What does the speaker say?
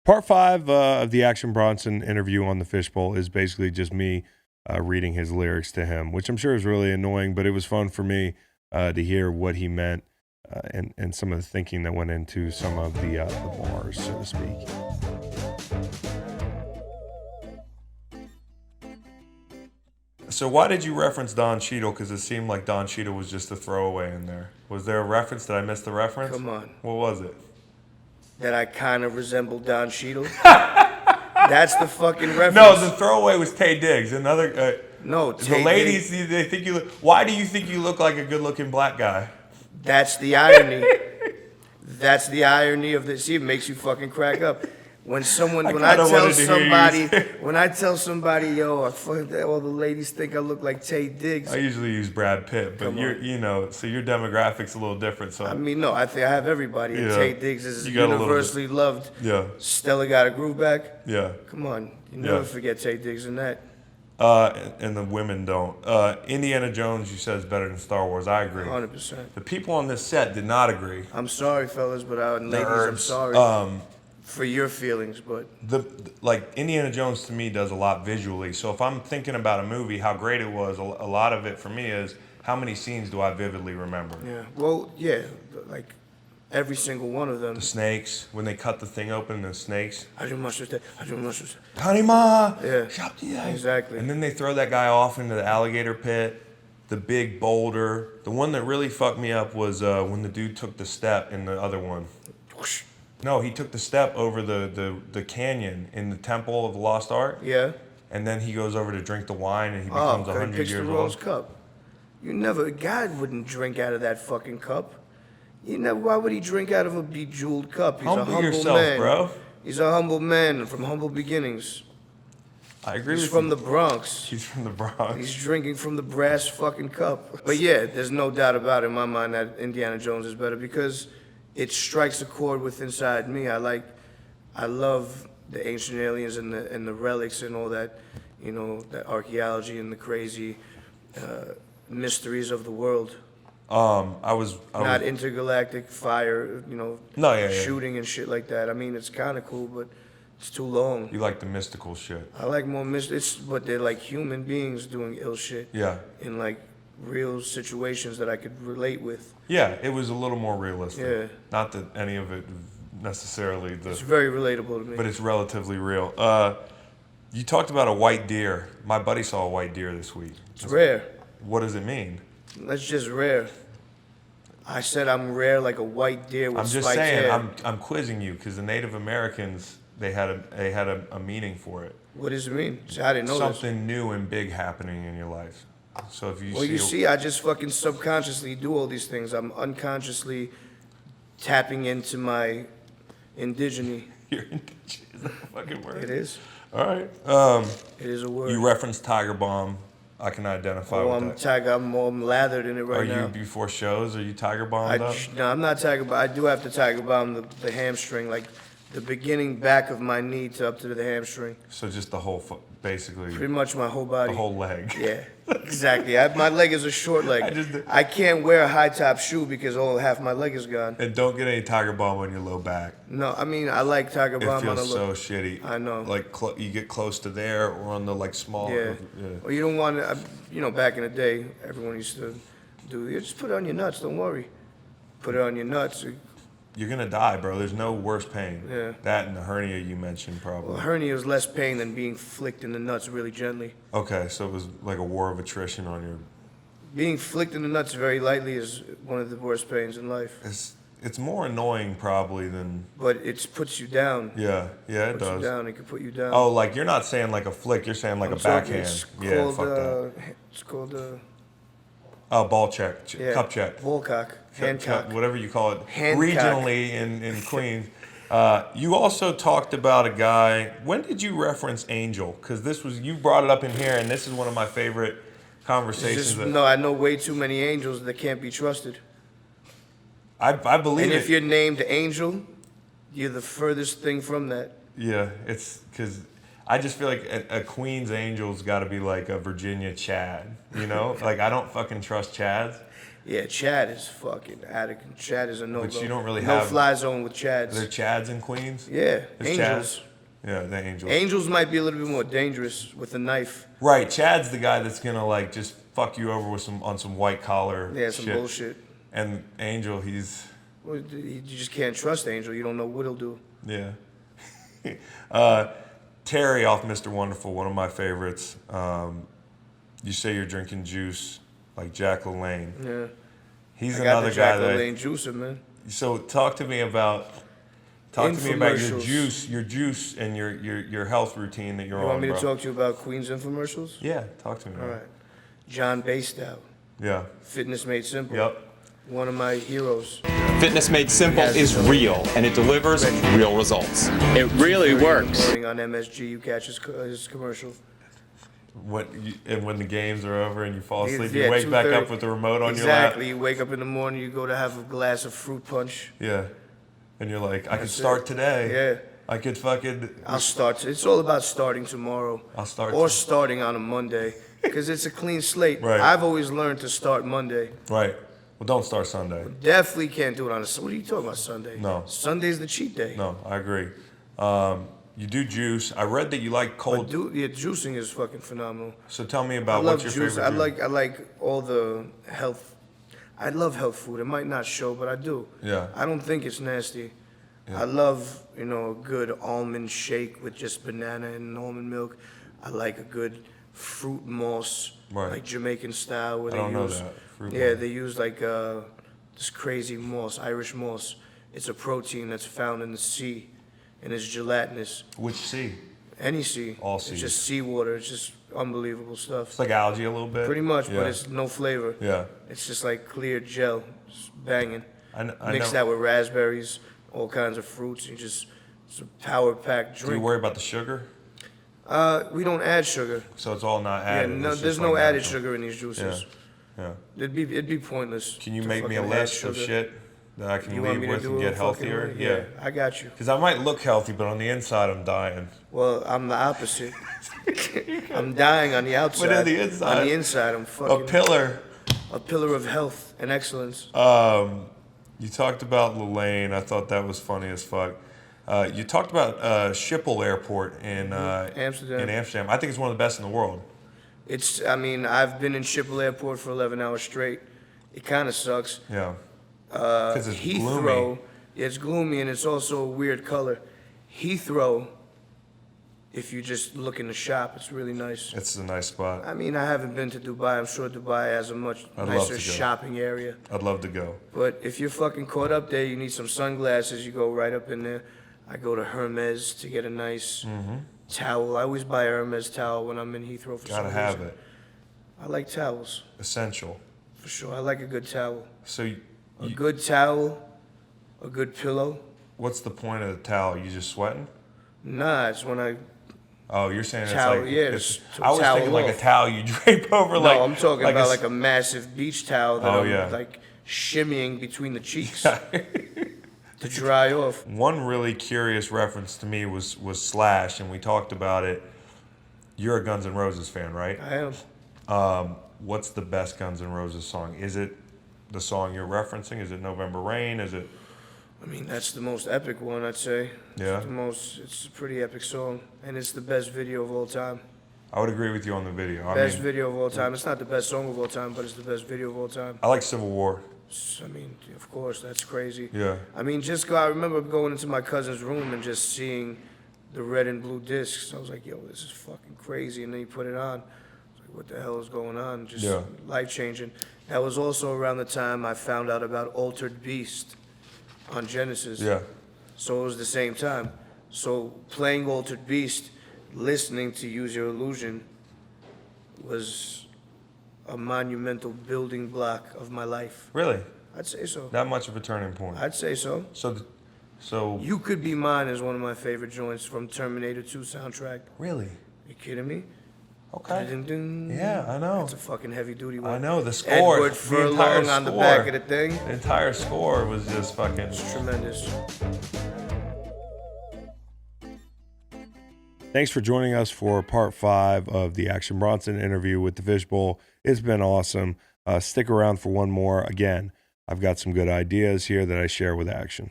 Part 5 of the Action Bronson interview on the Fishbowl is basically just me reading his lyrics to him, which I'm sure is really annoying, but it was fun for me to hear what he meant and some of the thinking that went into some of the bars, so to speak. So why did you reference Don Cheadle? Because it seemed like Don Cheadle was just a throwaway in there. Was there a reference? Did I miss the reference? Come on. What was it? That I kind of resemble Don Cheadle. That's the fucking reference. No, the throwaway was Taye Diggs. Another. No, the Taye ladies, Diggs. they think you look. Why do you think you look like a good-looking black guy? That's the irony. That's the irony of this. See, it makes you fucking crack up. When I tell somebody, yo, all the ladies think I look like Taye Diggs. I usually use Brad Pitt, but so your demographic's a little different. So I mean, no, I think I have everybody. And Taye Diggs is universally loved. Yeah. Stella got a groove back. Yeah. Come on, you never forget Taye Diggs in that. And the women don't. Indiana Jones, you said, is better than Star Wars. I agree. 100%. The people on this set did not agree. I'm sorry, fellas, but ladies, I'm sorry. For your feelings, but Indiana Jones to me does a lot visually. So if I'm thinking about a movie, how great it was, a lot of it for me is how many scenes do I vividly remember? Yeah. Well, yeah, like every single one of them. The snakes, when they cut the thing open, the snakes. Hanima. Yeah. Exactly. And then they throw that guy off into the alligator pit, the big boulder. The one that really fucked me up was when the dude took the step in the other one. Whoosh. No, he took the step over the canyon in the Temple of the Lost Art. Yeah. And then he goes over to drink the wine and he becomes 100 years old. Cup. God wouldn't drink out of that fucking cup. Why would he drink out of a bejeweled cup? He's a humble yourself, man. Bro. He's a humble man from humble beginnings. I agree He's with from you. the Bronx. He's from the Bronx. He's drinking from the brass fucking cup. But yeah, there's no doubt about it in my mind that Indiana Jones is better because it strikes a chord with inside me. I love the ancient aliens and the relics and all that, that archaeology and the crazy mysteries of the world. I was Not intergalactic fire, shooting and shit like that. I mean, it's kind of cool, but it's too long. You like the mystical shit. I like more but they're like human beings doing ill shit. Yeah. In like real situations that I could relate with. Yeah, it was a little more realistic. Yeah. Not that any of it necessarily. It's very relatable to me. But it's relatively real. You talked about a white deer. My buddy saw a white deer this week. It's rare. What does it mean? That's just rare. I said I'm rare like a white deer with spiked hair. hair. I'm quizzing you because the Native Americans, they had a meaning for it. What does it mean? I didn't know Something new and big happening in your life. So if you I just fucking subconsciously do all these things. I'm unconsciously tapping into my indigeneity. Your indigeneity is a fucking word. It is. All right. It is a word. You referenced Tiger Balm. I can identify with that. I'm lathered in it right now. Are you before shows? Are you Tiger Bombed up? No, I'm not Tiger Balm. I do have to Tiger Balm the hamstring, like the beginning back of my knee to up to the hamstring. So just the whole, basically. Pretty much my whole body. The whole leg. Yeah, exactly. My leg is a short leg. I can't wear a high top shoe because half my leg is gone. And don't get any Tiger Balm on your low back. No, I mean I like Tiger Balm on the low. It feels so shitty. I know. Like you get close to there or on the small. Yeah. Well, you don't want to. Back in the day, everyone used to just put it on your nuts. Don't worry. Put it on your nuts. You're gonna die, bro. There's no worse pain. Yeah. That and the hernia you mentioned probably. Well, hernia is less pain than being flicked in the nuts really gently. Okay, so it was like a war of attrition on your. Being flicked in the nuts very lightly is one of the worst pains in life. It's more annoying probably than. But it puts you down. Yeah, it does. Puts you down. It can put you down. Oh, like you're not saying like a flick. You're saying like a backhand. Fuck that. It's called ball check, cup check. Ball cock. Hancock. Whatever you call it. Hancock. Regionally in Queens. You also talked about a guy. When did you reference Angel? Because you brought it up in here, and this is one of my favorite conversations. No, I know way too many angels that can't be trusted. I believe it. And if you're named Angel, you're the furthest thing from that. Yeah, it's because I just feel like a Queens Angel's got to be like a Virginia Chad, Like I don't fucking trust Chads. Yeah, Chad is fucking addict. Chad is a no-go. Which you don't really no have. fly zone with Chads. Are there Chads in Queens? Yeah, There's Angels. Chads? Yeah, the Angels. Angels might be a little bit more dangerous with a knife. Right, Chad's the guy that's gonna like just fuck you over with some white collar. Yeah, some shit. bullshit. And Angel, he's Well, you just can't trust Angel. You don't know what he'll do. yeah. Terry off Mr. Wonderful, one of my favorites. You say you're drinking juice like Jack LaLanne. Yeah. He's I got another the Jack guy that. LaLanne juicer, man. So talk to me about your Infomercials. juice, and your health routine that you're You on. want me to bro. talk to you about Queens infomercials? Yeah, talk to me. All Man. right. John Bastow, Yeah. Fitness Made Simple. Yep. One of my heroes. Fitness Made Simple is real, and it delivers real results. It really works. On MSG, you catch his commercial. When the games are over and you fall asleep, Yeah, you wake back 2:30. up with the remote on your lap. Exactly. You wake up in the morning, you go to have a glass of fruit punch. Yeah. And you're like, I could That's start it. today. Yeah. I could fucking. I'll start. It's all about starting tomorrow. I'll start Or to- starting on a Monday, because it's a clean slate. Right. I've always learned to start Monday. Right. Well, don't start Sunday. Definitely can't do it on a. What are you talking about Sunday? No. Sunday's the cheat day. No, I agree. You do juice. I read that you like But cold. juicing is fucking phenomenal. So tell me I about love what's your juice. favorite. I like all the health. I love health food. It might not show, but I do. Yeah. I don't think it's nasty. I love, a good almond shake with just banana and almond milk. I like a good fruit mousse, Right. like Jamaican style, where I they don't know use. that. Fruit Yeah, mousse. they use like this crazy mousse, Irish mousse. It's a protein that's found in the sea, and it's gelatinous. Which sea? Any sea. All seas. It's just seawater. It's just unbelievable stuff. It's like algae a little bit. Pretty much, Yeah. but it's no flavor. Yeah. It's just like clear gel, just banging. I Mix know. that with raspberries, all kinds of fruits, and it's a power-packed Do you drink. worry about the sugar? We don't add sugar. So it's all not Yeah, added. no, it's there's just no like added natural. sugar in these juices. Yeah. It'd be pointless. Can you to make me a fucking add list of sugar. shit that I can You want leave me to with do and a get fucking healthier? list? Yeah. I got you. Because I might look healthy, but on the inside I'm dying. Well, I'm the opposite. I'm dying on the outside. on the inside- On the inside, I'm A fucking pillar. a pillar of health and excellence. You talked about LaLanne. I thought that was funny as fuck. You talked about Schiphol Airport in Amsterdam. In Amsterdam. I think it's one of the best in the world. I've been in Schiphol Airport for 11 hours straight. It kind of sucks. Yeah. Because it's Heathrow, gloomy. it's gloomy and it's also a weird color. Heathrow, if you just look in the shop, it's really nice. It's a nice spot. I haven't been to Dubai. I'm sure Dubai has a much I'd love nicer to go. shopping area. I'd love to go. But if you're fucking caught up there, you need some sunglasses, you go right up in there. I go to Hermes to get a nice towel. I always buy a Hermes towel when I'm in Heathrow for Gotta some have reason. it. I like towels, Essential. for sure. I like a good towel. So, A good towel, a good pillow. what's the point of the towel? You just sweating? Nah, it's when I. Oh, you're saying Towel, it's like. yeah, it's, to I was towel thinking like a off. towel you drape over, No, like. I'm talking like about a like a massive beach towel that Oh, I'm yeah. like shimmying between the cheeks to dry off. One really curious reference to me was Slash, and we talked about it. You're a Guns N' Roses fan, right? I am. What's the best Guns N' Roses song? Is it the song you're referencing? Is it November Rain? Is it? That's the most epic one, I'd say. Yeah? It's a pretty epic song, and it's the best video of all time. I would agree with you on the video. Best video of all time. It's not the best song of all time, but it's the best video of all time. I like Civil War. Of course, that's crazy. Yeah. I remember going into my cousin's room and just seeing the red and blue discs. I was like, yo, this is fucking crazy. And then he put it on. I was like, what the hell is going on? Just Yeah. life-changing. That was also around the time I found out about Altered Beast on Genesis. Yeah. So it was the same time. So playing Altered Beast, listening to Use Your Illusion was a monumental building block of my life. Really? I'd say so. That much of a turning point. I'd say so. So You Could Be Mine is one of my favorite joints from Terminator 2 soundtrack. really? You kidding me? Okay. Dun-dun-dun. Yeah, I know. It's a fucking heavy duty one. I know the score. Edward the entire Furlong on the score. back of the thing. The entire score was just fucking. Tremendous. Thanks for joining us for part 5 of the Action Bronson interview with the Fishbowl. It's been awesome. Stick around for one more. Again, I've got some good ideas here that I share with Action.